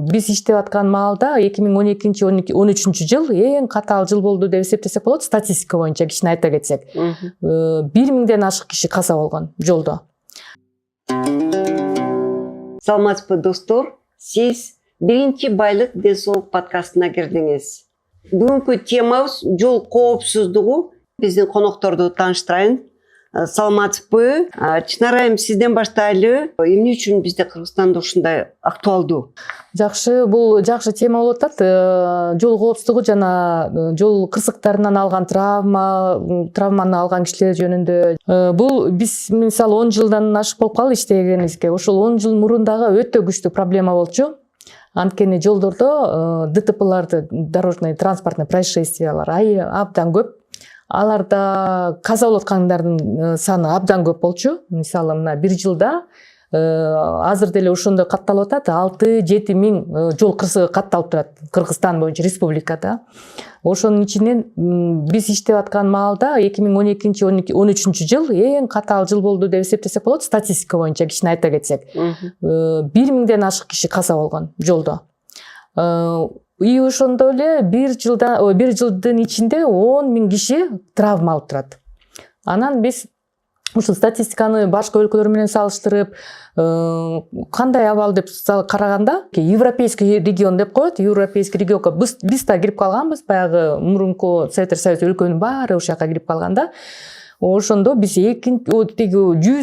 Биз иштеп аткан маалда 2012-13 жыл эң катаал жыл болду деп эсептесек болот. Статистика боюнча кичине айта кетсек. 1000ден ашык киши каза болгон жолдо. Саламатсызбы достор, сиз биринчи байлык денсаулык подкастына кирдиңиз. Бүгүнкү темабыз жол коопсуздугу. Биздин конокторду тааныштырайын. Саламатсызбы? Чынар айым, сизден баштайлы. Эмне үчүн бизде Кыргызстанда ушундай актуалдуу? Жакшы, бул жакшы тема болуп атат. Жол коопсуздугу жана жол кырсыктарынан алган травманы алган кишилер жөнүндө. Бул биз мисалы 10 жылдан ашык болуп калды иштегенибизге. Ошол 10 жыл мурун дагы өтө күчтүү проблема болчу. Анткени жолдордо ДТПларды, дорожный транспортный происшествиялар абдан көп. Аларда каза болуп аткандардын саны абдан көп болчу. Мисалы мына бир жылда азыр деле ошондой катталып атат, 6-7 миң жол кырсыгы катталып турат Кыргызстан боюнча республикада. Ошонун ичинен биз иштеп аткан маалда 2012-13 жыл эң катаал жыл болду деп эсептесек болот. Статистика боюнча кичине айта кетсек. 1000ден ашык киши каза болгон жолдо. И ошондо эле бир жылдын ичинде 10 миң киши травма алып турат. Анан биз ушул статистиканы башка өлкөлөр менен салыштырып, кандай абал деп караганда, европейский регион деп коет. Европейский регионго биз да кирип калганбыз, баягы мурунку Советтер Союзу өлкөнүн баары ошол жака кирип калганда. Ошондо биз 100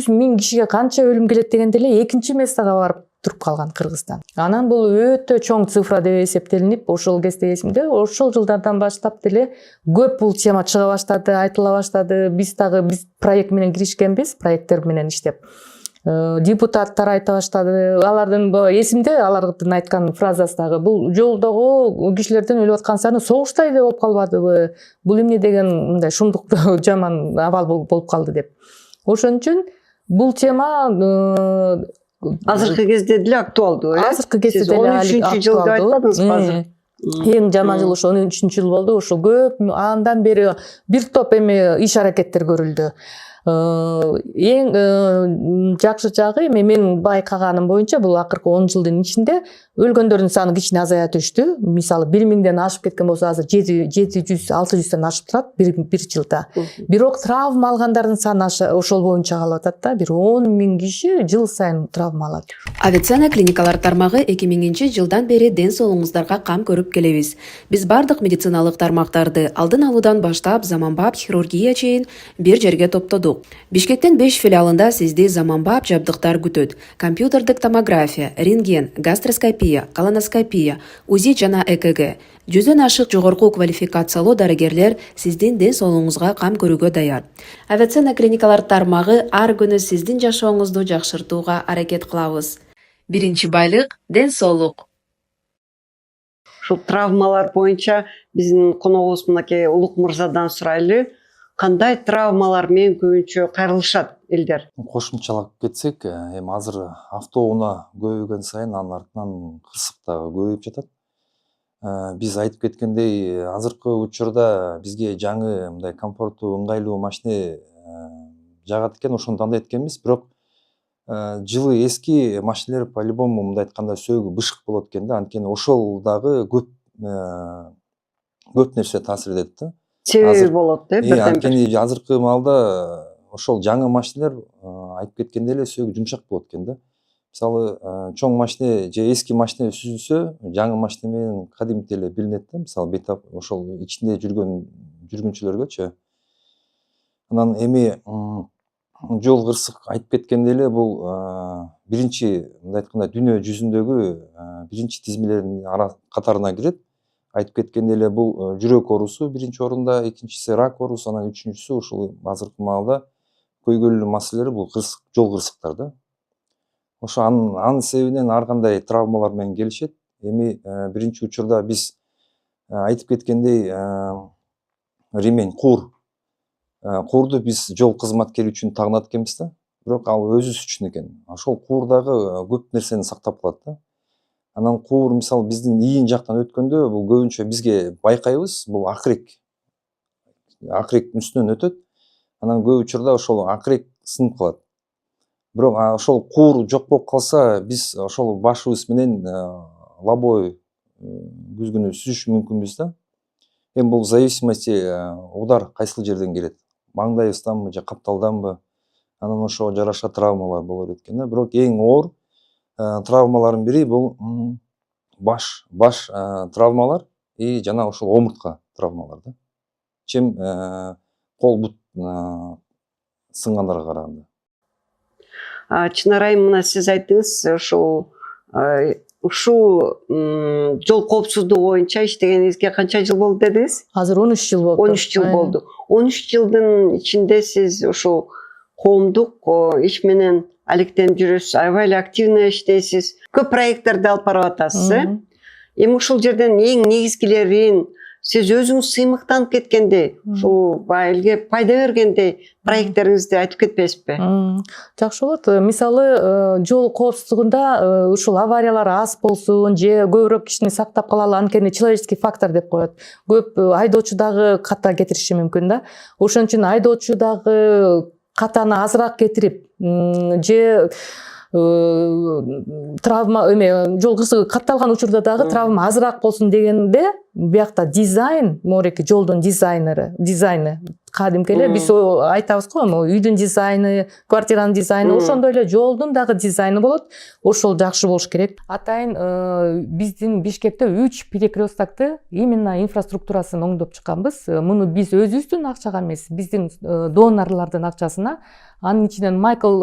миң кишиге канча өлүм келет дегенде эле экинчи местага барып туруп калган Кыргызстан. Анан бул өтө чоң цифра деп эсептелинип, ошол кезде эсимде, ошол жылдардан баштап деле көп бул тема чыга баштады, айтыла баштады. Биз проект менен киришкенбиз, проекттер менен иштеп. Депутаттар айта баштады. Алардын эсимде, алардын айткан фразасы дагы, бул жолдогу кишилердин өлүп аткан саны согуштай эле болуп калбадыбы? Бул эмне деген мындай шумдуктуу жаман абал болуп калды деп. Ошон үчүн бул тема Азыркы кезде деле актуалдуу, э? Азыркы кезде деле актуалдуу. 13 жылды айтпадыңыз азыр. Эң жаман жыл ошо 13 жыл болду. Ошо көп андан бери бир топ иш аракеттер көрүлдү. Эң жакшы жагы мен байкаганым боюнча бул акыркы 10 жылдын ичинде өлгөндөрдүн саны кичине азая түштү. Мисалы 1000ден ашып кеткен болсо азыр 700-600ден ашып турат бир жылда. Бирок травма алгандардын саны ошол боюнча калып атат да. Бир 10 миң киши жыл сайын травма алат. Авицена клиникалар тармагы 2000 жылдан бери ден соолугуңуздарга кам көрүп келебиз. Биз бардык медициналык тармактарды алдын алуудан баштап заманбап хирургия чейин бир жерге топтодук. Бишкектен 5 филиалында сизди заманбап жабдыктар күтөт. Компьютердик томография, рентген, гастроскопия, колоноскопия, УЗИ жана ЭКГ. 100дөн ашык жогорку квалификациялуу дарыгерлер сиздин ден соолугуңузга кам көрүүгө даяр. Авицена клиникалар тармагы ар күнү сиздин жашооңузду жакшыртууга аракет кылабыз. Биринчи байлык – ден соолук. Ушул травмалар боюнча биздин коногубуз мынакей Улук мырзадан сурайлы. Кандай травмалар менен көбүнчө кайрылышат элдер? Кошумчалап кетсек, эми азыр автоунаа көбөйгөн сайын анын артынан кырсык дагы көбөйүп жатат. Биз айтып кеткендей, азыркы учурда бизге жаңы мындай комфорттуу, ыңгайлуу машина жагат экен, ошону тандайт экенбиз. Бирок жылы эски машиналер по-любому мындай айтканда сөөгү бышык болот экен да, анткени ошол дагы көп нерсе таасир этет да. Себеби болот, бирден Анткени азыркы маалда ошол жаңы машиналер айтып кеткендей эле сөөгү жумшак болот экен да. Мисалы, чоң машина же эски машина сүзүлсө, жаңы машина менен кадимки эле билинет да. Мисалы, бетап ошол ичинде жүргүнчүлөргөчү. Анан эми жол кырсык айтып кеткендей эле бул биринчи мындай айтканда дүйнө жүзүндөгү биринчи тизмелердин катарына кирет. Айтып кеткендей эле бул жүрөк оорусу биринчи орунда, экинчиси рак оорусу, анан үчүнчүсү ушул азыркы маалда көйгөйлүү маселелер бул жол кырсыктар да. Ошо анын себебинен ар кандай травмалар менен келишет. Эми биринчи учурда биз айтып кеткендей ремень, куурду биз жол кызматкери үчүн тагынат экенбиз да. Бирок ал өзүбүз үчүн экен. Ошол куур дагы көп нерсени сактап калат да. Анан куур мисалы биздин ийин жактан өткөндө бул көбүнчө бизге байкайбыз, бул акыректин үстүнөн өтөт. Анан көп учурда ошол акырек сынып калат. Бирок ошол куур жок болуп калса, биз ошол башыбыз менен лобой күзгүнү сүзүш мүмкүнбүз да. Эми бул зависимости удар кайсыл жерден келет? Маңдайыбызданбы же капталданбы? Анан ошого жараша травмалар болот экен да. Бирок эң оор травмалардын бири бул баш травмалар и жана ошол омуртка травмалар да. Чем кол бут сынгандарга караганда. Чынар айым, мына сиз айттыңыз, ушул жол коопсуздугу боюнча иштегениңизге канча жыл болду дедиңиз? Азыр 13 жыл болду. 13 жыл болду. 13 жылдын ичинде сиз ушул коомдук иш менен алектенип жүрөсүз, аябай эле активно иштейсиз. Көп проекттерди алып барып атасыз, Эми ушул жерден эң негизгилерин сиз өзүңүз сыймыктанып кеткендей, ушул элге пайда бергендей проекттериңизди айтып кетпейсизби? Жакшы болот. Мисалы, жол коопсуздугунда ушул авариялар аз болсун же көбүрөөк кишини сактап калалы, анткени человеческий фактор деп коет. Көп айдоочу дагы ката кетириши мүмкүн да. Ошон үчүн айдоочу дагы катаны азыраак кетирип же травма жол кырсыгы катталган учурда дагы травма азыраак болсун дегенде биякта дизайн, мореки жолдун дизайны кадимки эле биз айтабыз го, үйдүн дизайны, квартиранын дизайны, ошондой эле жолдун дагы дизайны болот. Ошол жакшы болуш керек. Атайын биздин Бишкекте 3 перекрестокты именно инфраструктурасын оңдоп чыкканбыз. Муну биз өзүбүздүн акчага эмес, биздин донорлордун акчасына. Анын ичинен Майкл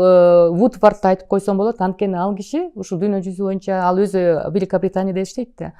Вудвард айтып койсом болот, анткени ал киши ушул дүйнө жүзү боюнча ал өзү Великобританияда иштейт да.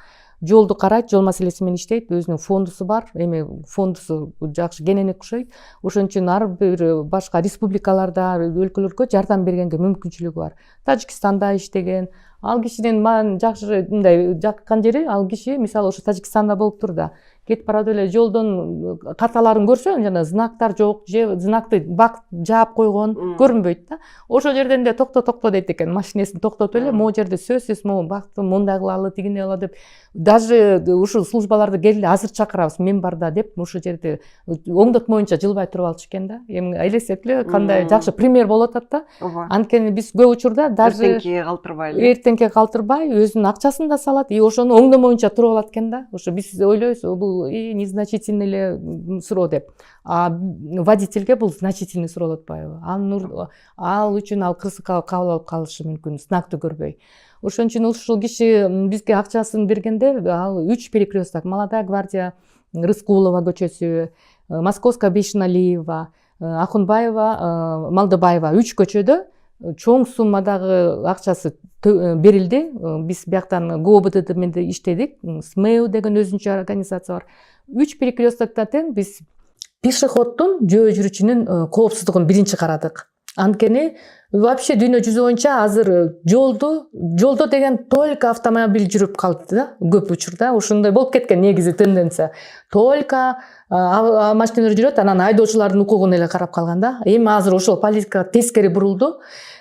Жолду карайт, жол маселеси менен иштейт, өзүнүн фондусу бар, эми фондусу жакшы кенене окшойт. Ошон үчүн ар бир башка республикаларда, өлкөлөргө жардам бергенге мүмкүнчүлүгү бар. Тажикстанда иштеген. Ал кишинин мага жакшы мындай жаккан жери, ал киши мисалы ошо Тажикстанда болуп тур да, кетип барат эле жолдон каталарын көрсө, жана знактар жок, же знакты бак жаап койгон, көрүнбөйт да. Ошол жерден эле токто дейт экен, машинесин токтотуп эле, могу жерде сөзсүз могу бакты мындай кылалы, тигиндей кылалы деп, даже ушул службаларды келгиле азыр чакырабыз, мен барда деп, ушул жерде оңдотма боюнча жылбай туруп алчу экен да. Эми элестетип эле кандай жакшы пример болуп атат да. Анткени биз көп учурда даже эртеңке калтырбай, өзүнүн акчасын да салат, и ошону оңдомо боюнча туруп алат экен да. Ошо биз ойлойбуз, бул незначительный эле суроо деп. А водительге бул значительный суроо болуп атпайбы? Ал үчүн ал кырсыкка кабыл алып калышы мүмкүн, знакты көрбөй. Ошон үчүн ушул киши бизге акчасын бергенде ал 3 перекресток, Молодая гвардия, Рыскулова көчөсү, Московская Бейшеналиева, Акунбаева, Малдыбаева 3 көчөдө чоң суммадагы акчасы берилди. Биз бияктан ГОБД менен иштедик. СМЭУ деген өзүнчө организация бар. 3 перекрестокто тең биз пешеходдун, жөө жүрүүчүнүн коопсуздугун биринчи карадык. Анткени вообще дүйнө жүзү боюнча азыр жолдо деген только автомобиль жүрүп калды да, көп учурда. Ошондой болуп кеткен негизи тенденция. Только машиналар жүрөт, анан айдоочулардын укугуна эле карап калган да. Эми азыр ошол политика тескери бурулду.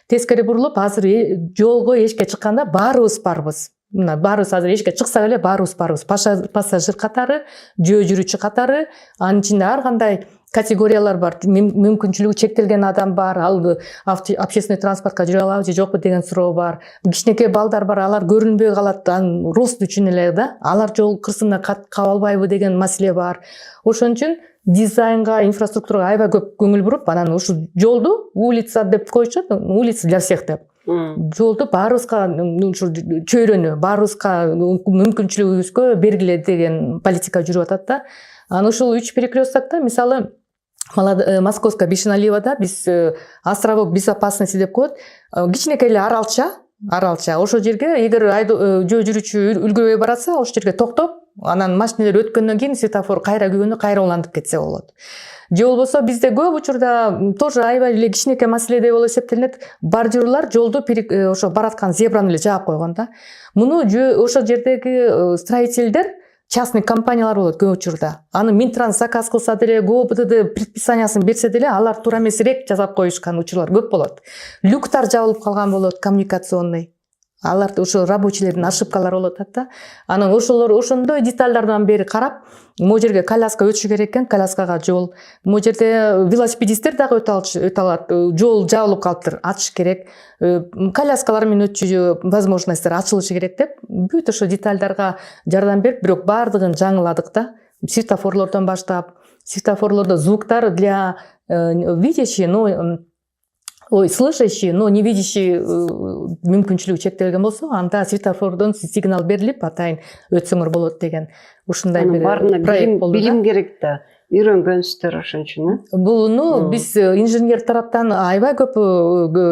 Тескери бурулуп, азыр жолго эшикке чыкканда баарыбыз барбыз. Мына баарыбыз азыр эшикке чыксак эле баарыбыз барбыз. Пассажир катары, жөө жүрүүчү катары, анын ичинде ар кандай категориялар бар. Мүмкүнчүлүгү чектелген адам бар, ал общественный транспортко жүрө алабы же жокпу деген суроо бар. Кичинекей балдар бар, алар көрүнбөй калат, рост үчүн эле да. Алар жол кырсыгына каба албайбы деген маселе бар. Ошон үчүн дизайнга, инфраструктурага аябай көп көңүл буруп, анан ушул жолду улица деп коюшат, улица для всех деп. Жолду баарыбызга чөйрөнү, баарыбызга мүмкүнчүлүгүбүзгө бергиле деген политика жүрүп атат да. Анан ушул 3 перекрестокто мисалы Московская Бейшеналиевада биз островок безопасности деп коет. Кичинекей эле аралча. Ошол жерге эгер жөө жүрүүчү үлгүрбөй баратса, ошол жерге токтоп, анан машиналар өткөндөн кийин светофор кайра күйгөндө кайра улантып кетсе болот. Же болбосо бизде көп учурда тоже аябай эле кичинекей маселедей болуп эсептелинет. Бордюрлар жолду ошо бараткан зебраны эле жаап койгон да. Муну ошол жердеги строительдер частный компаниялар болот көп учурда. Аны Минтранс заказ кылса деле, ГОБД предписаниясын берсе деле, алар туура эмес рек жасап коюшкан учурлар көп болот. Люктар жабылып калган болот, коммуникационный. алар ошо рабочийлердин ошибкалары болуп атат да. Анан ошондой детальдардан бери карап, могу жерге коляска өтүшү керек экен, коляскага жол. Могу жерде велосипедисттер дагы өтө алат. Жол жабылып калыптыр, ачыш керек. Коляскалар менен өтүүгө возможностьтер ачылышы керек деп бүт ошо детальдарга жардам берип, бирок баардыгын жаңыладык да. Светофорлордон баштап, светофорлордо звуктар для видящих, слышащий, но не видящий мүмкүнчүлүгү чектелген болсо, анда светофордон сигнал берилип, атайын өтсөңөр болот деген ушундай бир проект болду. Билим керек да. Үйрөнгөнсүздөр ошон үчүн. Бул биз инженер тараптан аябай көп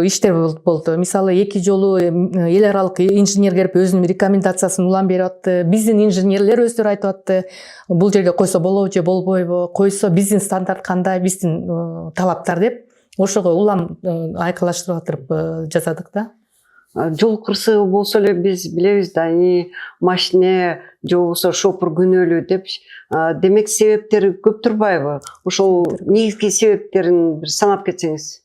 иштер болду. Мисалы 2 жолу эл аралык инженер келип өзүнүн рекомендациясын улам берип атты. Биздин инженерлер өздөрү айтып атты. Бул жерге койсо болобу же болбойбу? Койсо биздин стандарт кандай, биздин талаптар деп ошого улам айкалаштырып атырып жасадык да. Жол кырсыгы болсо эле биз билебиз да, машине же болбосо шопур күнөөлүү деп. Демек себептери көп турбайбы? Ошол негизги себептерин бир санап кетсеңиз.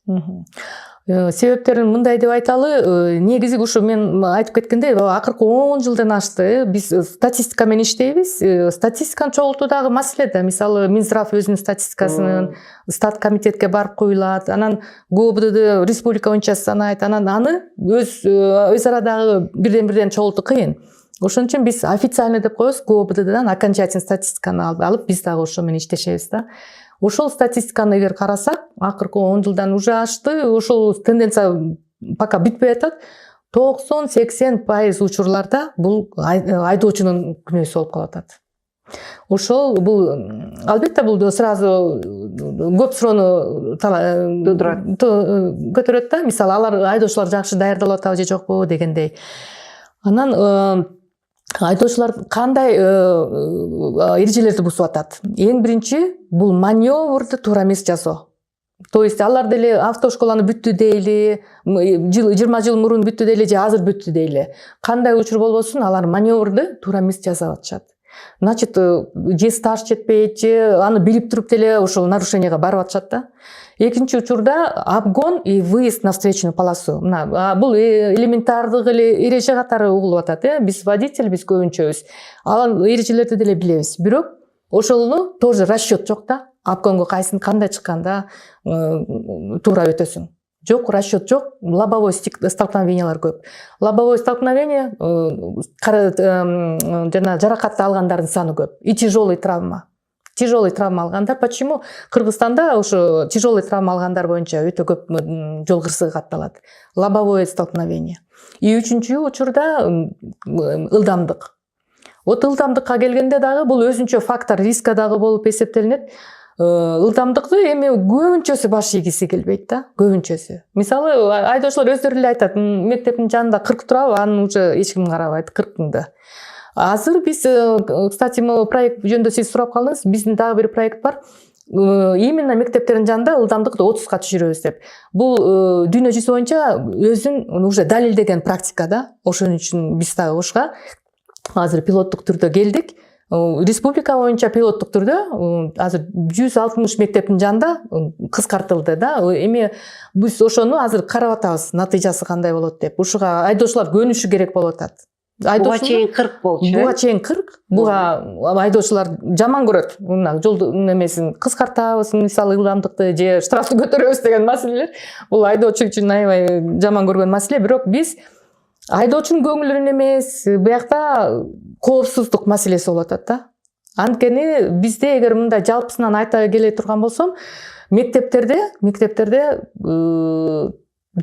Себептерин мындай деп айталы, негизи ушу мен айтып кеткендей, акыркы 10 жылдан ашты биз статистика менен иштейбиз. Статистиканы чогултуу дагы маселе да. Мисалы Минздрав өзүнүн статистикасын стат комитетке барып коюлат, анан ГОБД республика боюнча санайт, анан аны өз ара дагы бирден чогултуу кыйын. Ошон үчүн биз официальный деп коебуз, ГОБДдан окончательный статистиканы алып биз дагы ошо менен иштешебиз да. Ошол статистиканы эгер карасак, акыркы 10 жылдан уже ашты, ошол тенденция пока бүтпөй атат. 90-80% учурларда бул айдоочунун күнөөсү болуп калып атат. Ошол бул албетте бул сразу көп суроону көтөрөт да. Мисалы алар айдоочулар жакшы даярдалып атабы же жокпу дегендей. Анан айдоочулар кандай эрежелерди бузуп атат? Эң биринчи бул маневрду туура эмес жасоо. То есть алар деле автошколаны бүттү дейли, 20 жыл мурун бүттү дейли же азыр бүттү дейли. Кандай учур болбосун, алар маневрду туура эмес жасап атышат. Значит, же стаж жетпейт, же аны билип туруп деле ошол нарушенияга барып атышат да. Экинчи учурда обгон и выезд на встречную полосу. Бул элементардык эле эреже катары угулуп атат, биз водитель, биз көбүнчөбүз. Ал эрежелерди деле билебиз. Бирок ошолну тоже расчет жок да. Обгонго кайсын кандай чыкканда туура өтөсүң. Жок, расчет жок, лобовой столкновениялар көп. Лобовое столкновение жана жаракат алгандардын саны көп. И тяжелый травма. Тяжелый травма алгандар. Почему? Кыргызстанда ошо тяжелый травма алгандар боюнча өтө көп жол кырсыгы катталат. Лобовое столкновение. И үчүнчү учурда ылдамдык. Вот ылдамдыкка келгенде дагы бул өзүнчө фактор риска дагы болуп эсептелинет. Ылдамдыкты эми көбүнчөсү баш ийгиси келбейт да, көбүнчөсү. Мисалы айдоочулар өздөрү эле айтат, мектептин жанында 40 турабы, аны уже эч ким карабайт 40-ыңды. Азыр биз, кстати, проект жөнүндө сиз сурап калдыңыз, биздин дагы бир проект бар. Именно мектептердин жанында ылдамдыкты 30га түшүрөбүз деп. Бул дүйнө жүзү боюнча өзүн уже далилдеген практика да. Ошон үчүн биз дагы ошга азыр пилоттук түрдө келдик. Республика боюнча пилоттук түрдө азыр 160 мектептин жанында кыскартылды да. Эми биз ошону азыр карап атабыз, натыйжасы кандай болот деп. Ушуга айдоочулар көнүшү керек болуп атат. Буга чейин 40 болчу. Буга чейин 40. Буга айдоочулар жаман көрөт. Жолдун эмесин кыскартабыз, мисалы ылдамдыкты же штрафты көтөрөбүз деген маселелер. Бул айдоочу үчүн аябай жаман көргөн маселе, бирок биз айдоочунун көңүлүнөн эмес, буякта коопсуздук маселеси болуп атат да. Анткени бизде эгер мындай жалпысынан айта келе турган болсом, мектептерде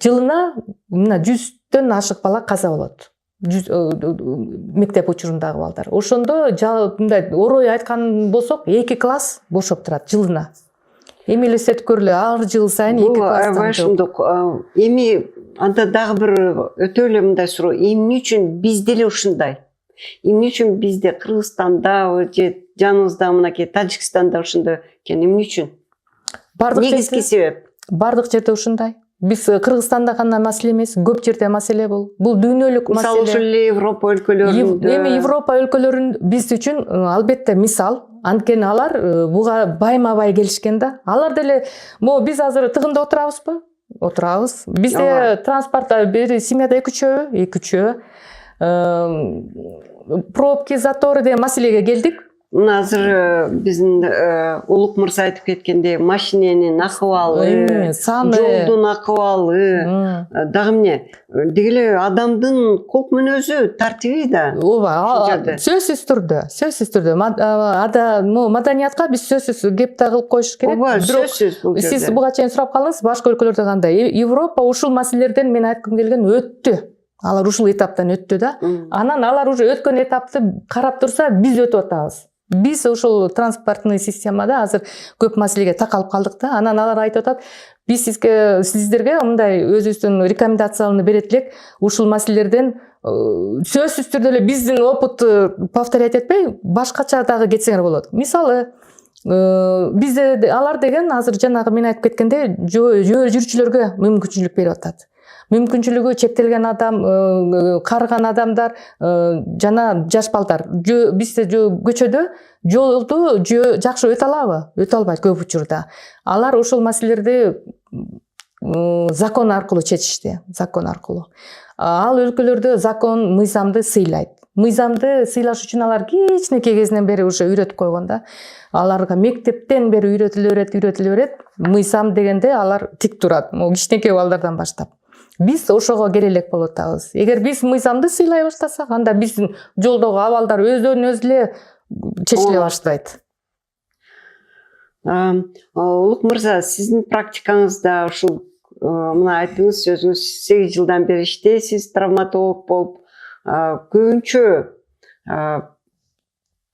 жылына 100дөн ашык бала каза болот. Мектеп учурундагы балдар. Ошондо мындай орой айткан болсок, 2 класс бошоп турат жылына. Эми элестетип көрүлө, ар жыл сайын 2 класстан. Аябай ошондук. Эми анда дагы бир өтө эле мындай суроо, эмне үчүн бизде эле ушундай? Эмне үчүн бизде Кыргызстанда же жаныбызда мынакей Тажикстанда ушундай экен? Эмне үчүн? Негизги себеп. Бардык жерде ушундай. Биз Кыргызстанда гана маселе эмес, көп жерде маселе бул. Бул дүйнөлүк маселе. Мисалы ушул Европа өлкөлөрүндө. Эми Европа өлкөлөрүн биз үчүн албетте мисал. Анткени алар буга байма-бай келишкен да. Алар деле, биз азыр тыгында отурабызбы? Отурабыз. Бизде транспортта бери семьяда 2 үчөө. пробки заторы деген маселеге келдик. Мына азыр биздин Улук мырза айтып кеткендей, машиненин акыбалы, саны, жолдун акыбалы, дагы эмне? Деги эле адамдын кулк мүнөзү, тартиби да. ооба, жерде. сөзсүз түрдө маданиятка биз сөзсүз кеп кылып коюш керек. Ооба, Бирок сөзсүз бул сиз жерде. буга чейин сурап калдыңыз, башка өлкөлөрдө кандай? Европа ушул маселелерден мен айткым келген өттү. Алар ушул этаптан өттү да. Анан алар уже өткөн этапты карап турса, биз өтүп атабыз. Биз ушул транспортный системада азыр көп маселеге такалып калдык да. Анан алар айтып атат, биз сиздерге мындай өзүбүздүн рекомендацияларды берет элек, ушул маселелерден сөзсүз түрдө эле биздин опытты повторять этпей, башкача дагы кетсеңер болот. Мисалы, бизде алар деген азыр жанагы мен айтып кеткендей, жүрүүчүлөргө мүмкүнчүлүк берип атат. Мүмкүнчүлүгү чектелген адам, карыган адамдар жана жаш балдар. Бизде көчөдө жолду жакшы өтө алабы? Өтө албайт көп учурда. Алар ошол маселелерди закон аркылуу чечишти, закон аркылуу. Ал өлкөлөрдө закон мыйзамды сыйлайт. Мыйзамды сыйлаш үчүн алар кичинекей кезинен бери уже үйрөтүп койгон да. Аларга мектептен бери үйрөтүлө берет. Мыйзам дегенде алар тик турат. Кичинекей балдардан баштап. Биз ошого керелек болуп атабыз. Эгер биз мыйзамды сыйлай баштасак, анда биздин жолдогу абалдар өздөрүнөн өзү эле чечиле баштайт. Улук мырза, сиздин практикаңызда ушул мына айттыңыз, өзүңүз 8 жылдан бери иштейсиз, травматолог болуп. Көбүнчө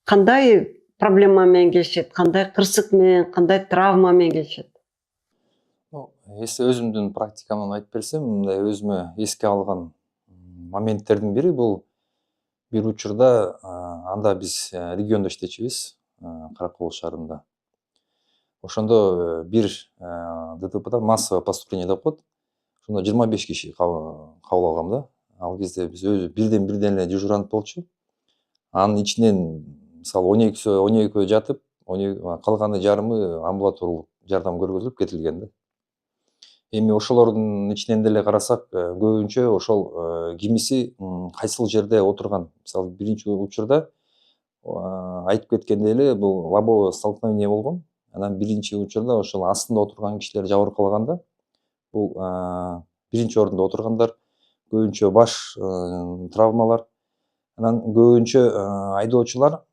кандай проблема менен келишет, кандай кырсык менен, кандай травма менен келишет? Если өзүмдүн практикамдан айтып берсем, мындай өзүмө эске алган моменттердин бири бул бир учурда анда биз региондо иштечүбүз, Каракол шаарында. Ошондо бир ДТПда массовое поступление деп коет. Ошондо 25 киши кабыл алгам да. Ал кезде биз өзү бирден эле дежурант болчу. Анын ичинен мисалы 12 жатып, калганы жарымы амбулаторлук жардам көргөзүлүп кетилген да. Эми ошолордун ичинен деле карасак, көбүнчө ошол кимиси кайсыл жерде отурган. Мисалы биринчи учурда айтып кеткендей эле бул лобовое столкновение болгон. Анан биринчи учурда ошол астында отурган кишилер жабыркалган да. Бул биринчи орунда отургандар, көбүнчө баш травмалар. Анан көбүнчө айдоочулар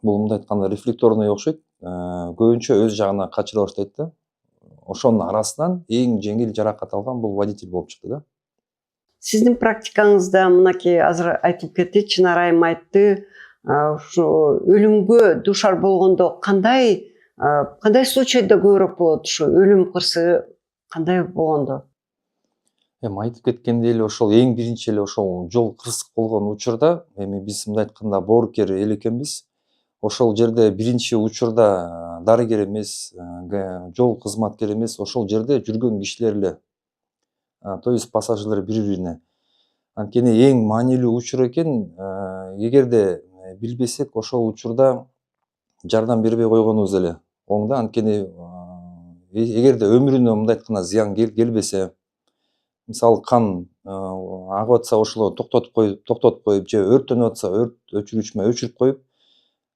бул мындай айтканда рефлекторный окшойт. Көбүнчө өз жагына качыра баштайт да. Ошонун арасынан эң жеңил жаракат алган бул водитель болуп чыкты да. Сиздин практикаңызда мынакей азыр айтылып кетти, Чынар айым айтты, ушу өлүмгө дуушар болгондо кандай случайда көбүрөөк болот, ушу өлүм кырсыгы кандай болгондо? Эми айтып кеткендей эле ошол эң биринчи эле ошол жол кырсык болгон учурда, эми биз мындай айтканда боорукер эл экенбиз. Ошол жерде биринчи учурда дарыгер эмес, жол кызматкери эмес, ошол жерде жүргөн кишилер эле. То есть пассажирлер бири-бирине. Анткени эң маанилүү учур экен, эгерде билбесек, ошол учурда жардам бербей койгонубуз эле оң да. Анткени эгерде өмүрүнө мындай айтканда зыян келбесе, мисалы кан агып атса ошол токтотуп коюп, же өрттөнүп атса өрт өчүргүч менен өчүрүп коюп,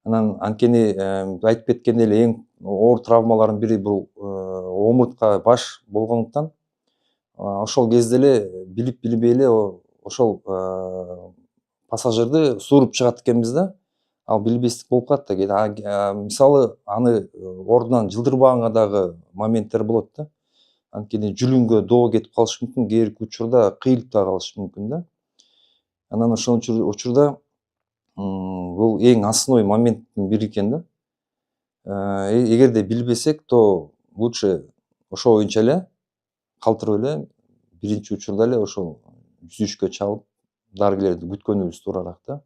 анан анткени айтып кеткендей эле эң оор травмалардын бири бул омуртка, баш болгондуктан ошол кезде эле билип билбей эле ошол пассажирди сууруп чыгат экенбиз да. Ал билбестик болуп калат да. Мисалы аны ордунан жылдырбаганга дагы моменттер болот да. Анткени жүлүнгө доо кетип калышы мүмкүн, кээ бирки учурда кыйылып да калышы мүмкүн да. Анан ошол учурда бул эң основной моменттин бири экен да. Эгерде билбесек, то лучше ошо боюнча эле калтырып эле биринчи учурда эле ошол 103кө чалып дарыгерлерди күткөнүбүз туурараак да.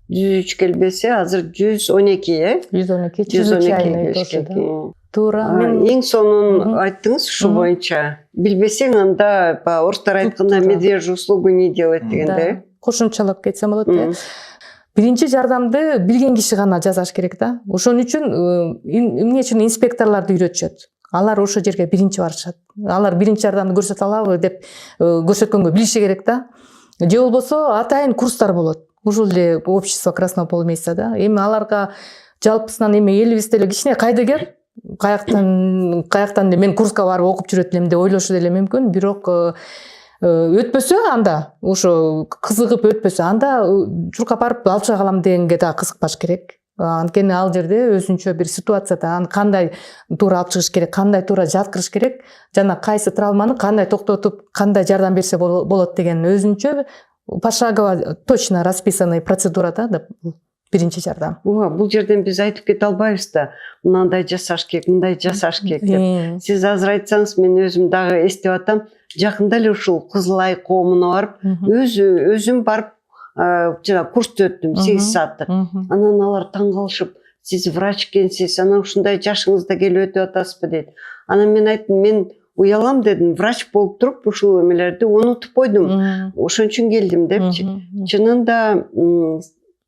103 келбесе, азыр 112, 112 112 туура. Эң сонун айттыңыз ушу боюнча. Билбесең, анда орустар айтканда медвежью услугу не делать дегенде. Кошумчалап кетсем болот да. Биринчи жардамды билген киши гана жасаш керек да. Ошон үчүн эмне үчүн инспекторлорду үйрөтүшөт. Алар ошол жерге биринчи барышат. Алар биринчи жардамды көрсөтө алабы деп көрсөткөнгө билиши керек да. же болбосо атайын курстар болот. Ушул эле общество красного полумесяца да. Эми аларга жалпысынан эми элибизде эле кичине кайдыгер каяктан мен курска барып окуп жүрөт элем деп ойлошу деле мүмкүн. Бирок өтпөсө анда ошо кызыгып өтпөсө анда чуркап барып алча калам дегенге да кызыкпаш керек. Анткени ал жерде өзүнчө бир ситуацияда аны кандай туура алып чыгыш керек, кандай туура жаткырыш керек, жана кайсы травманы кандай токтотуп, кандай жардам берсе болот деген өзүнчө пошагово точно расписанный процедурада да биринчи жардам. Бул жерден биз айтып кете албайбыз да. Мындай жасаш керек, мындай жасаш керек деп. Сиз азыр айтсаңыз, мен өзүм дагы эстеп атам. Жакында эле ушул Кызыл Ай коомуна барып, өзүм барып жана курс өттүм 8 сааттык. Анан алар таң калышып, сиз врач экенсиз, анан ушундай жашыңызда келип өтүп атасызбы дейт. Анан мен айттым, мен уялам дедим, врач болуп туруп ушул эмелерди унутуп койдум. Ошон үчүн келдим депчи. Чынында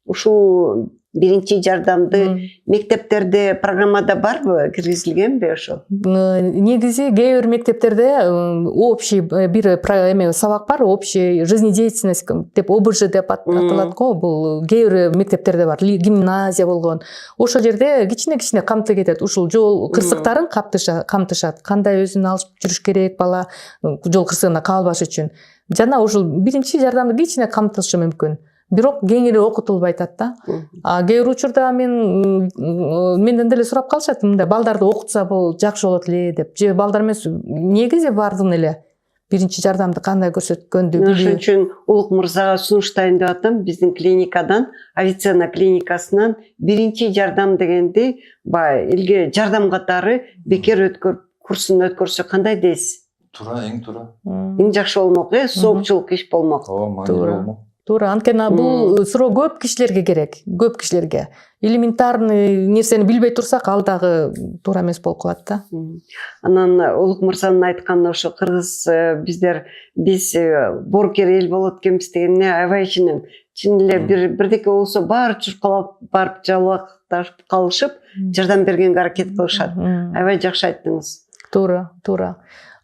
ушул биринчи жардамды мектептерде программада барбы, киргизилгенби ошол? Негизи кээ бир мектептерде общий бир эме сабак бар, общий жизнедеятельность деп ОБЖ деп аталат го. Бул кээ бир мектептерде бар, гимназия болгон. Ошол жерде кичине камтып кетет. Ушул жол кырсыктарын камтышат. Кандай өзүн алып жүрүш керек бала жол кырсыгына калбаш үчүн. Жана ушул биринчи жардамды кичине камтышы мүмкүн. Бирок кеңири окутулбай атат да. Кээ бир учурда менден деле сурап калышат, мындай балдарды окутса жакшы болот эле деп. Же балдар эмес, негизи бардыгын эле биринчи жардамды кандай көрсөткөндү билүү. Ошон үчүн Улук мырзага сунуштайын деп атам. Биздин клиникадан, Авиценна клиникасынан биринчи жардам дегенди элге жардам катары бекер курсун өткөрсө кандай дейсиз? Туура, эң туура. Эң жакшы болмок, соопчулук иш болмок. Туура. Туура, анткени бул суроо көп кишилерге керек, көп кишилерге. Элементарный нерсени билбей турсак, ал дагы туура эмес болуп калат да. Анан Улук мырзанын айтканы ошо кыргыз биз боркер эл болот экенбиз дегенине аябай ичинем. Чын эле бирдеке болсо баары чуркалап барып жалакташып калышып, жардам бергенге аракет кылышат. Аябай жакшы айттыңыз. Туура.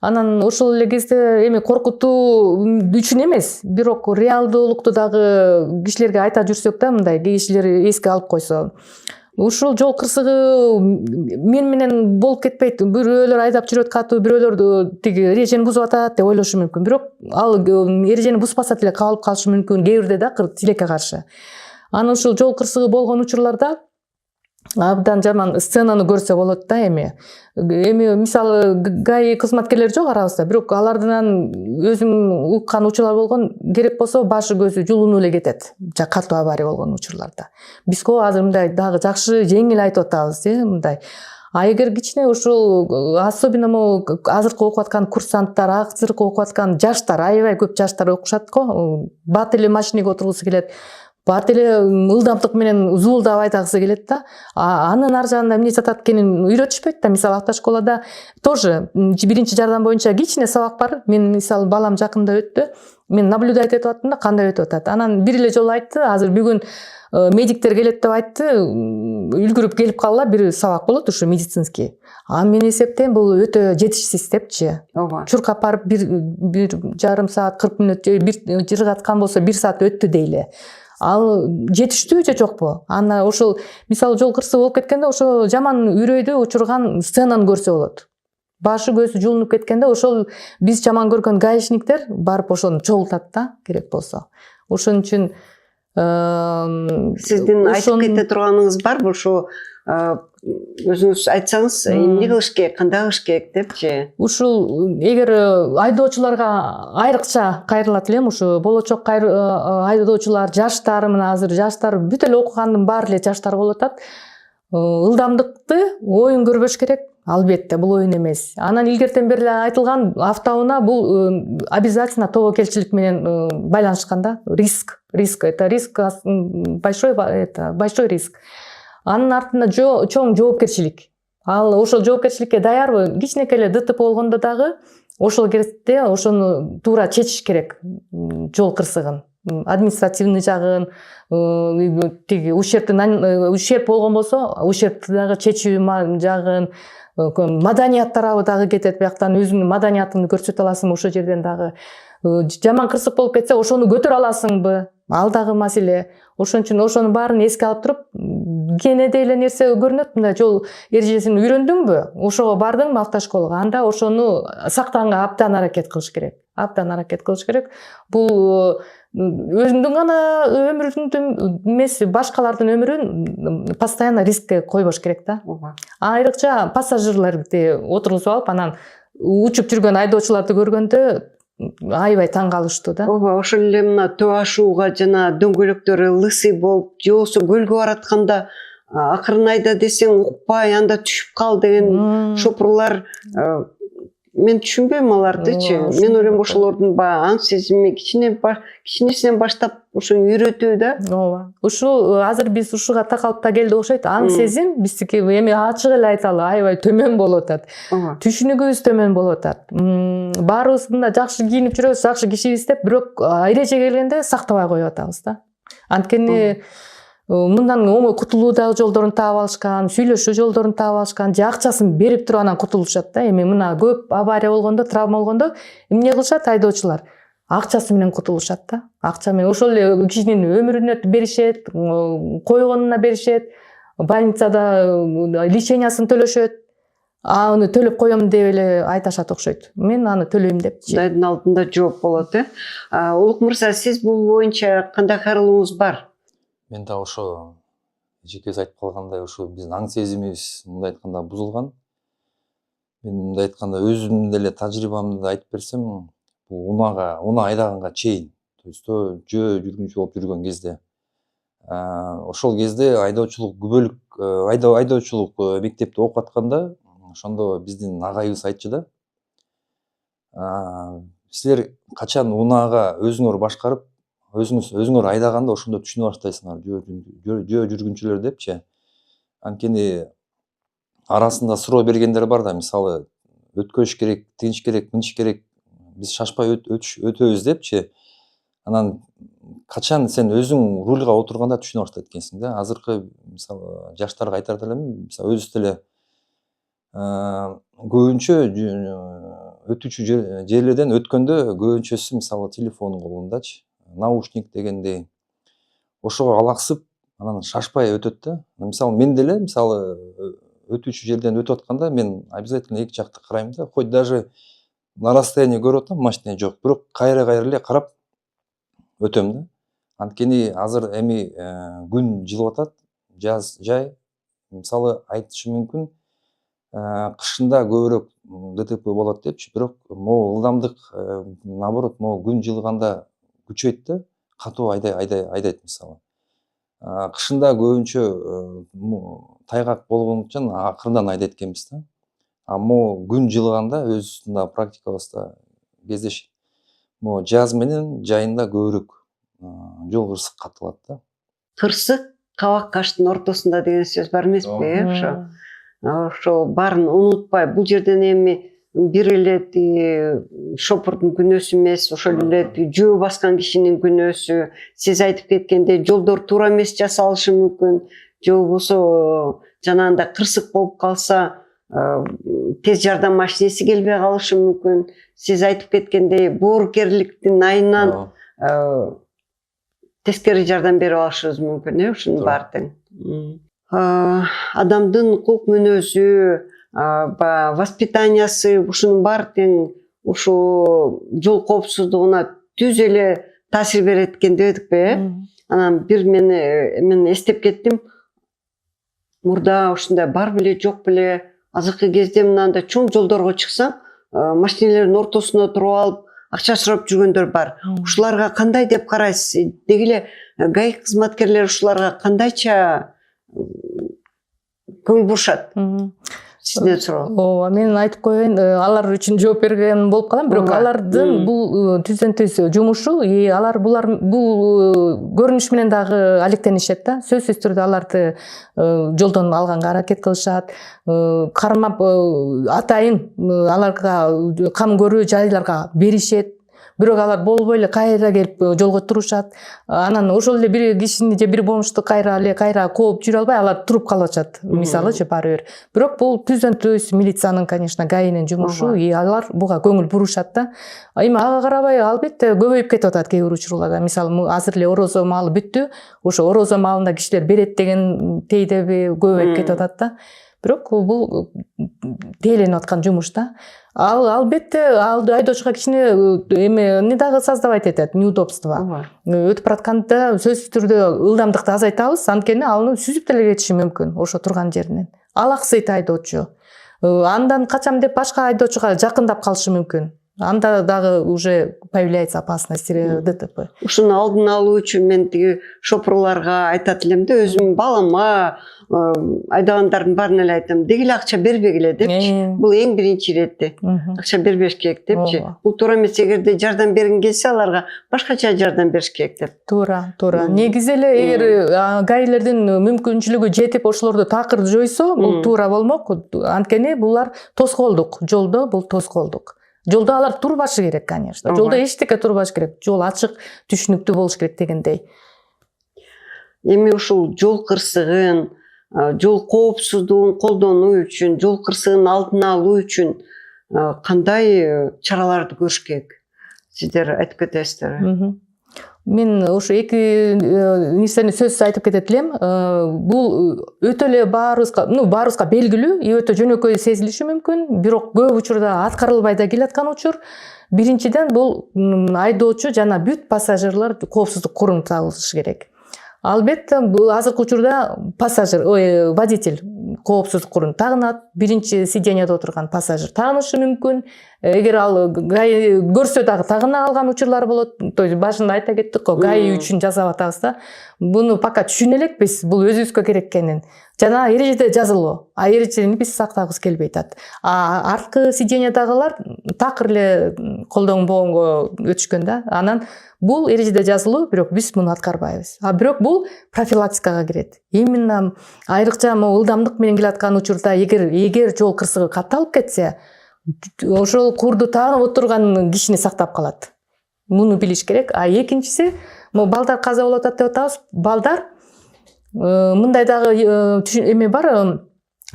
Анан ошол эле кезде эми коркутуу үчүн эмес, бирок реалдуулукту дагы кишилерге айта жүрсөк да, мындай кишилер эске алып койсо. Ушул жол кырсыгы менен болуп кетпейт. Бирөөлөр айдап жүрөт катуу, бирөөлөр тиги эрежени бузуп атат деп ойлошу мүмкүн. Бирок ал эрежени бузбаса деле кабылып калышы мүмкүн кээ бирде да тилекке каршы. Анан ушул жол кырсыгы болгон учурларда абдан жаман сценаны көрсө болот да эми. Мисалы ГАИ кызматкерлери жок арабызда, бирок алардан өзүм уккан учурлар болгон, керек болсо башы көзү жулунуп эле кетет. Катуу авария болгон учурларда. Биз азыр мындай дагы жакшы жеңил айтып атабыз, мындай. А эгер кичине ушул особенно азыркы окуп аткан курсанттар, азыркы окуп аткан жаштар, аябай көп жаштар окушат го. Бат эле машинеге отургусу келет. Бат эле ылдамдык менен зуулдап айтагысы келет да. Анын ар жагында эмне жатат экенин үйрөтүшпөйт да. Мисалы автошколада тоже биринчи жардам боюнча кичине сабак бар. Мен мисалы балам жакында өттү. Мен наблюдать этип аттым да, кандай өтүп атат. Анан бир эле жолу айтты, азыр бүгүн медиктер келет деп айтты. Үлгүрүп келип калла, бир сабак болот ушу медицинский. Мен эсептейм бул өтө жетишсиз депчи. Чуркап барып бир жарым саат 40 мүнөт бир жыргаткан болсо 1 саат өттү дейле. Ал жетиштүү же жокпу? Аны ошол мисалы жол кырсыгы болуп кеткенде ошо жаман үрөйдү учурган сценаны көрсө болот. Башы көзү жулунуп кеткенде ошол биз жаман көргөн гаишниктер барып ошону чогултат да, керек болсо. Ошон үчүн сиздин айтып кете турганыңыз барбы ушу өзүңүз айтсаңыз, эмне кылыш керек, кандай кылыш керек депчи? Ушул эгер айдоочуларга айрыкча кайрылат элем, ушу болочок айдоочулар, жаштар, мына азыр жаштар бүт эле окугандын баары эле жаштар болуп атат. Ылдамдыкты оюн көрбөш керек. Албетте, бул оюн эмес. Анан илгертен бери айтылган автоунаа бул обязательно тобокелчилик менен байланышкан да. Риск. Это риск большой риск. Анын артында чоң жоопкерчилик. Ал ошол жоопкерчиликке даярбы? Кичинекей эле ДТП болгондо дагы ошол кезде ошону туура чечиш керек, жол кырсыгын. Административный жагын, тиги ущерб болгон болсо, ущербти дагы чечүү жагын, маданият тарабы дагы кетет. Бияктан өзүңдүн маданиятыңды көрсөтө аласың ошол жерден дагы. жаман кырсык болуп кетсе ошону көтөрө аласыңбы, ал дагы маселе. Ошон үчүн ошонун баарын эске алып туруп, кенеде эле нерсе көрүнөт, мындай жол эрежесин үйрөндүңбү, ошого бардыңбы автошколага, анда ошону сактаганга абдан аракет кылыш керек. Абдан аракет кылыш керек. Бул өзүңдүн гана өмүрүңдүн эмес, башкалардын өмүрүн постоянно рискке койбош керек да. Айрыкча пассажирлерди отыргузуп алып, анан учуп жүргөн айдоочуларды көргөндө аябай таң калыштуу да. Ооба, ошол эле мына төө ашууга жана дөңгөлөктөрү лысый болуп, же болбосо көлгө баратканда акырын айда десең укпай, анда түшүп кал деген шопурлар, мен түшүнбөйм алардычы. Мен ойлойм ошолордун баягы аң сезими кичинесинен баштап ошону үйрөтүү да. Ооба. Ушул азыр биз ушуга такалып да келди окшойт. Аң сезим биздики эми ачык эле айталы, аябай төмөн болуп атат. Түшүнүгүбүз төмөн болуп атат. Баарыбыз мында жакшы кийинип жүрөбүз, жакшы кишибиз деп, бирок эрежеге келгенде сактабай коюп атабыз да. Анткени мындан оңой кутулуу да жолдорун таап алышкан, сүйлөшүү жолдорун таап алышкан, же акчасын берип туруп анан кутулушат да. Эми мына көп авария болгондо, травма болгондо эмне кылышат айдоочулар? Акчасы менен кутулушат да. Акча менен ошол эле кишинин өмүрүнө беришет, койгонуна беришет, больницада лечениясын төлөшөт. Аны төлөп коем деп эле айташат окшойт. Мен аны төлөйм депчи. Кудайдын алдында жооп болот, Улук мырза, сиз бул боюнча кандай кайрылууңуз бар? Мен да ошо эжеке айтып калгандай, ошо биздин аң сезимибиз мындай айтканда бузулган. Мен мындай айтканда өзүмдүн деле тажрыйбамды айтып берсем, бул унаа айдаганга чейин, то есть жөө жүргүнчү болуп жүргөн кезде, ошол кезде айдоочулук күбөлүк айдоочулук мектепте окуп атканда, ошондо биздин агайыбыз айтчу да, силер качан унаага өзүңөр башкарып, өзүңөр айдаганда ошондо түшүнө баштайсыңар жөө жүргүнчүлөр депчи. Анткени арасында суроо бергендер бар да, мисалы өткөш керек, тынч керек, мынч керек, биз шашпай өтөбүз депчи. Анан качан сен өзүң рульга отурганда түшүнө баштайт экенсиң да. Азыркы мисалы жаштарга айтар элем, мисалы өзүбүз деле көбүнчө өтүүчү жерлерден өткөндө көбүнчөсү мисалы телефонун колундачы, наушник дегендей, ошого алаксып, анан шашпай өтөт да. Мисалы мен деле өтүүчү жерден өтүп атканда мен обязательно эки жакты карайм да. Хоть даже на расстояние көрүп атам, машина жок, бирок кайра эле карап өтөм да. Анткени азыр эми күн жылып атат, жай, мисалы айтышым мүмкүн, кышында көбүрөөк ДТП болот депчи, бирок могу ылдамдык наоборот, могу күн жылганда күчөйт да, катуу айдайт мисалы. Кышында көбүнчө тайгак болгон үчүн акырындан айдайт экенбиз да. Могу күн жылганда өзүбүздүн практикабызда кездешет. Могу жаз менен жайында көбүрөөк жол кырсык катталат да. Кырсык кабак каштын ортосунда деген сөз бар эмеспи? Ошо баарын унутпай, бул жерден эми бир эле шопурдун күнөөсү эмес, ошол эле жөө баскан кишинин күнөөсү, сиз айтып кеткендей жолдор туура эмес жасалышы мүмкүн, же болбосо жанагындай кырсык болуп калса, тез жардам машинеси келбей калышы мүмкүн. Сиз айтып кеткендей боорукерликтин айынан тескери жардам берип алышыбыз мүмкүн, ушунун баары тең. Адамдын кулк мүнөзү, воспитаниясы, ушунун баары тең ушу жол коопсуздугуна түз эле таасир берет экен дебедикпи? Анан бир мен эстеп кеттим. Мурда ушундай бар беле, жок беле, азыркы кезде мынандай чоң жолдорго чыксаң, машинелердин ортосуна туруп алып, акча сурап жүргөндөр бар. Ушуларга кандай деп карайсыз? Деги эле ГАИ кызматкерлери ушуларга кандайча көңүл бурушат? Сизден суроо. Ооба, мен айтып коеюн, алар үчүн жооп берген болуп калам, бирок алардын бул түздөн түз жумушу, алар бул көрүнүш менен дагы алектенишет да. Сөзсүз түрдө аларды жолдон алганга аракет кылышат, кармап атайын аларга кам көрүү жайларга беришет. бирок алар болбой эле кайра келип жолго турушат. Анан ошол эле бир кишини же бир бомжду кайра кооп жүрө албай алар туруп калып атышат. Мисалычы баары бир. Бирок бул түздөн түз милициянын, конечно, ГАИнин жумушу, алар буга көңүл бурушат да. Эми ага карабай албетте көбөйүп кетип атат кээ бир учурларда. Мисалы азыр эле орозо маалы бүттү. Ошо орозо маалында кишилер берет деген тейдеби көбөйүп кетип атат да. Бирок бул тейленип аткан жумуш да. Албетте айдоочуга кичине эми дагы создавать этет неудобство. Өтүп баратканда сөзсүз түрдө ылдамдыкты азайтабыз, анткени алыны сүзүп деле кетиши мүмкүн ошо турган жеринен. Ал аксыйт айдоочу. Андан качам деп башка айдоочуга жакындап калышы мүмкүн. Анда дагы уже появляется опасность ДТП. Ушуну алдын алуу үчүн мен тиги шопурларга айтат элем да, өзүм балама айдагандардын баарына эле айтам, деги эле акча бербегиле депчи. Бул эң биринчи иретте. Акча бербеш керек депчи. Бул туура эмес, эгерде жардам бергин келсе аларга башкача жардам бериш керек деп. Туура. Негизи эле эгер гаилердин мүмкүнчүлүгү жетип ошолорду такыр жойсо, бул туура болмок. Анткени булар тоскоолдук. Жолдо бул тоскоолдук. Жолдо алар турбашы керек, конечно. Жолдо эчтеке турбаш керек. Жол ачык, түшүнүктүү болуш керек дегендей. Эми ушул жол кырсыгын, жол коопсуздугун колдонуу үчүн, жол кырсыгын алдын алуу үчүн кандай чараларды көрүш керек? Сиздер айтып кетесиздер. Мен ошо эки нерсени сөзсүз айтып кетет элем. Бул өтө эле баарыбызга белгилүү, өтө жөнөкөй сезилиши мүмкүн, бирок көп учурда аткарылбай да келаткан учур. Биринчиден бул айдоочу жана бүт пассажирлар коопсуздук курум табышы керек. Албетте бул азыркы учурда водитель коопсуздук курун тагынат, биринчи сиденияда отурган пассажир тагынышы мүмкүн. Эгер ал ГАИ көрсө дагы тагына алган учурлар болот. То есть башында айта кеттик го, ГАИ үчүн жасап атабыз да. Буну пока түшүнө элекпиз, бул өзүбүзгө керек экенин. Жана эрежеде жазылуу. Эрежени биз сактагыбыз келбей атат. Арткы сидениядагылар такыр эле колдонбогонго өтүшкөн да. Анан бул эрежеде жазылуу, бирок биз муну аткарбайбыз. Бирок бул профилактикага кирет. Именно айрыкча ылдамдык менен келаткан учурда эгер жол кырсыгы катталып кетсе, ошол курду таанып отурган кишини сактап калат. Муну билиш керек. Экинчиси, балдар каза болуп атат деп атабыз. Балдар мындай дагы эме бар,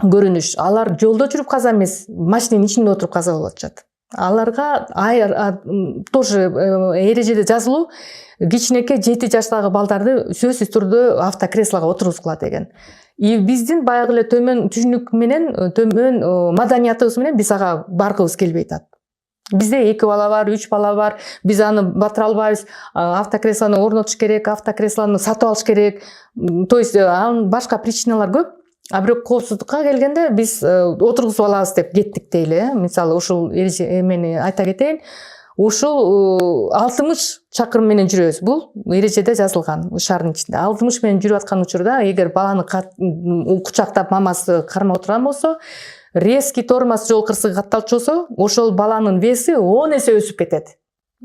көрүнүш. Алар жолдо жүрүп каза эмес, машинанын ичинде отуруп каза болуп атышат. Аларга тоже эрежеде жазылуу, кичинекей 7 жаштагы балдарды сөзсүз түрдө автокреслого отургузгула деген. Биздин баягы эле төмөн түшүнүк менен, төмөн маданиятыбыз менен биз ага баргыбыз келбей атат. Бизде 2 бала бар, 3 бала бар. Биз аны батыра албайбыз. Автокреслону орнотуш керек, автокреслону сатып алыш керек. То есть анын башка причиналар көп. Бирок коопсуздукка келгенде биз отургузуп алабыз деп кеттик дейли. Мисалы ушул эмени айта кетейин. Ушул 60 чакырым менен жүрөбүз. Бул эрежеде жазылган шаардын ичинде. 60 менен жүрүп аткан учурда, эгер баланы кучактап мамасы кармап отурган болсо, резкий тормоз жол кырсыгы катталчу болсо, ошол баланын веси 10 эсе өсүп кетет.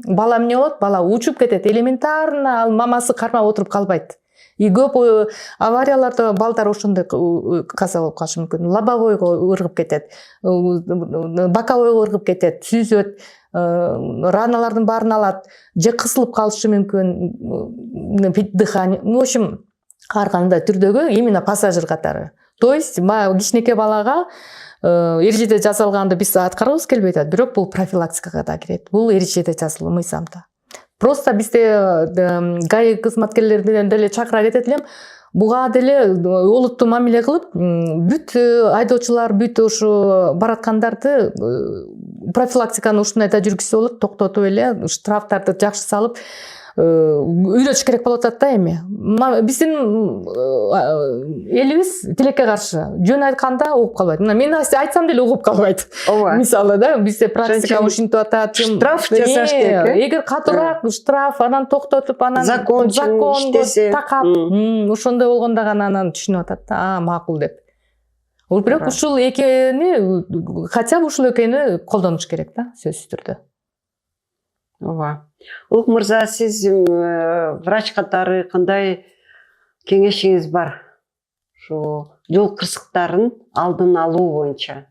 Бала эмне болот? Бала учуп кетет. Элементарно ал мамасы кармап отуруп калбайт. Көп аварияларда балдар ошондой каза болуп калышы мүмкүн. Лобовойго ыргып кетет, боковойго ыргып кетет, сүзөт, раналардын баарын алат, же кысылып калышы мүмкүн, дыхание. В общем, ар кандай түрдөгү именно пассажир катары. То есть кичинекей балага эрежеде жазылганды биз аткаргыбыз келбей атат, бирок бул профилактикага да кирет. Бул эрежеде жазылуу мыйзамда. Просто бизде ГАИ кызматкерлеринен деле чакыра кетет элем. Буга деле олуттуу мамиле кылып, бүт айдоочулар, бүт ушу бараткандарды профилактиканы ушундайда жүргүзсө болот, токтотуп эле штрафтарды жакшы салып үйрөтүш керек болуп атат да эми. Биздин элибиз тилекке каршы. Жөн айтканда угуп калбайт. Мен айтсам деле угуп калбайт. Мисалы да, бизде практика ушинтип атат. Штраф жасаш керек. Эгер катуураак штраф, анан токтотуп, анан законго такап, ошондой болгондо гана анан түшүнүп атат да, макул деп. Бирок ушул экени, хотя бы ушул экени колдонуш керек да, сөзсүз түрдө. Улук мырза, сиз врач катары кандай кеңешиңиз бар? Жол кырсыктарын алдын алуу боюнча.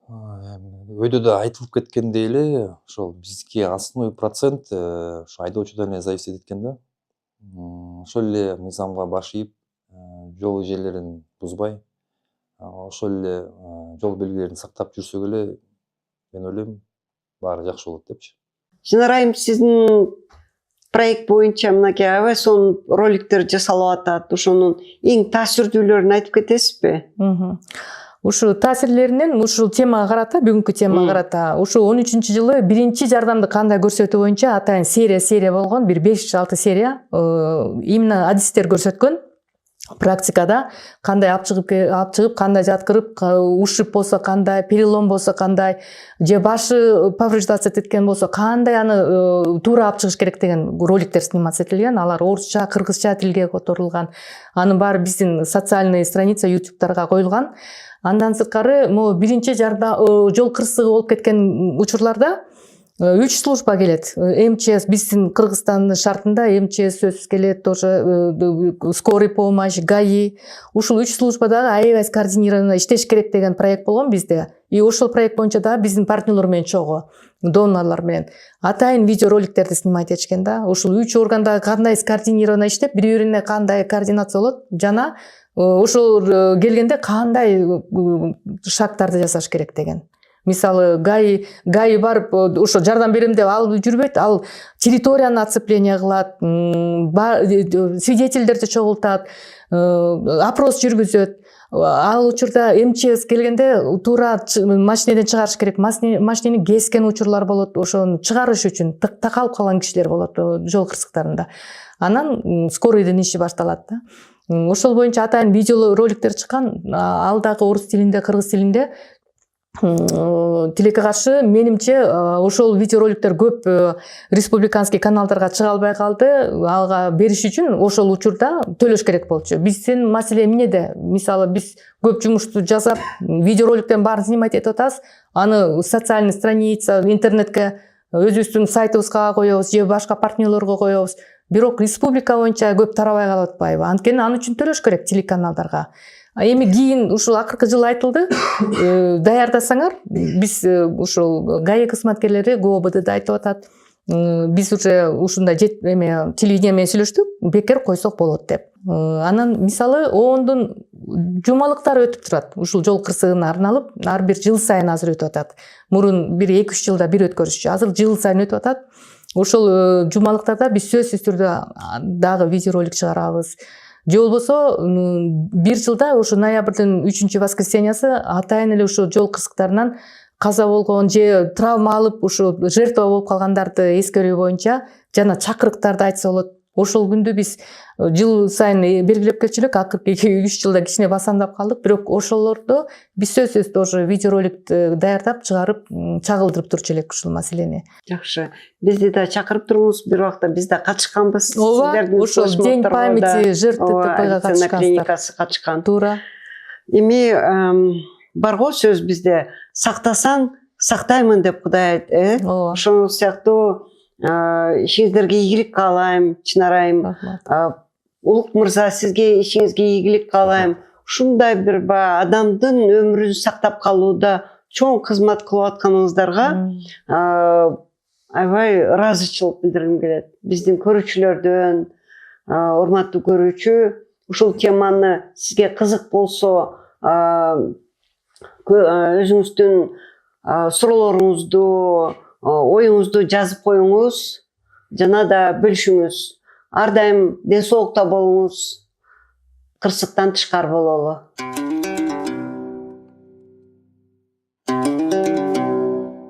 Өйдө да айтылып кеткендей эле ошол бизге основной процент ошо айдоочудан эле зависит эткен да. Ошол эле мыйзамга баш ийип, жол эрежелерин бузбай, ошол эле жол белгилерин сактап жүрсөк эле мен ойлойм баары жакшы болот депчи. Жана Райым, сиздин проект боюнча мынакей аябай сонун роликтер жасалып атат. Ошонун эң таасирдүүлөрүн айтып кетесизби? Ушу таасирлеринен ушул темага карата, бүгүнкү темага карата, ушу 13-жылы биринчи жардамды кандай көрсөтүү боюнча атайын серия болгон, бир 5-6 серия именно адистер көрсөткөн. Практикада кандай алып чыгып, кандай жаткырып, ушиб болсо кандай, перелом болсо кандай, же башы повреждация эткен болсо кандай аны туура алып чыгыш керек деген роликтер сниматься этилген. Алар орусча, кыргызча тилге которулган. Анын баары биздин социальный страница YouTube'дарга коюлган. Андан сырткары могу биринчи жол кырсыгы болуп кеткен учурларда 3 служба келет. МЧС, биздин Кыргызстандын шартында МЧС сөзсүз келет, тоже скорый помощь, ГАИ. Ушул 3 службадагы аябай координированно иштеш керек деген проект болгон бизде. И ошол проект боюнча да биздин партнерлор менен чогуу, донорлор менен атайын видеороликтерди снимать этишкен да. Ушул 3 органда кандай скоординированно иштеп, бири-бирине кандай координация болот жана ошол келгенде кандай шагтарды жасаш керек деген. Мисалы ГАИ барып ошо жардам берем деп алып жүрбөйт, ал территорияны оцепление кылат, свидетельдерди чогултат, опрос жүргүзөт. Ал учурда МЧС келгенде туура машинеден чыгарыш керек. Машинени кескен учурлар болот, ошону чыгарыш үчүн такалып калган кишилер болот жол кырсыктарында. Анан скорыйдын иши башталат да. Ошол боюнча атайын видео роликтер чыккан, ал дагы орус тилинде, кыргыз тилинде. Тилекке каршы менимче ошол видеороликтер көп республиканский каналдарга чыга албай калды. Алга бериш үчүн ошол учурда төлөш керек болчу. Биздин маселе эмнеде? Мисалы биз көп жумушту жасап, видеороликтердин баарын снимать этип атабыз. Аны социальный страница, интернетке, өзүбүздүн сайтыбызга коебуз, же башка партнерлорго коебуз. Бирок республика боюнча көп тарабай калып атпайбы? Анткени аны үчүн төлөш керек телеканалдарга. Эми кийин ушул акыркы жылы айтылды, даярдасаңар, биз ушул ГАИ кызматкерлери ГОБД айтып атат. Биз уже ушундай телевидение менен сүйлөштүк, бекер койсок болот деп. Анан мисалы оондун жумалыктары өтүп турат. Ушул жол кырсыгына арналып, ар бир жыл сайын азыр өтүп атат. Мурун бир 2-3 жылда бир өткөрүшчү. Азыр жыл сайын өтүп атат. Ошол жумалыктарда биз сөзсүз түрдө дагы видеоролик чыгарабыз. Же болбосо бир жылда ушу ноябрдын 3-воскресеньясы атайын эле ушу жол кырсыктарынан каза болгон же травма алып ушу жертва болуп калгандарды эскерүү боюнча жана чакырыктарды айтса болот. Ошол күндү биз жыл сайын белгилеп келчү элек, акыркы 2-3 жылда кичине басамдап калдык, бирок ошолордо биз сөзсүз тоже видеоролик даярдап чыгарып, чагылдырып турчу элек ушул маселени. Жакшы. Бизди да чакырып туруңуз, бир убакта биз да катышканбыз. Ошол День памяти жертв ТПга катышкан. Туура. Эми бар го сөз бизде, сактасаң сактаймын деп Кудай айт, Ошол сыяктуу ишиңиздерге ийгилик каалайм, Чынарайым. Улук мырза, сизге ишиңизге ийгилик каалайм. Ушундай бир адамдын өмүрүн сактап калууда чоң кызмат кылып атканыңыздарга аябай ыраазычылык билдиргим келет. Биздин көрүүчүлөрдөн, урматтуу көрүүчү, ушул теманы сизге кызык болсо, өзүңүздүн суроолоруңузду, оюңузду жазып коюңуз, жана да бөлүшүңүз. Ар дайым ден соолукта болуңуз, кырсыктан тышкары бололу.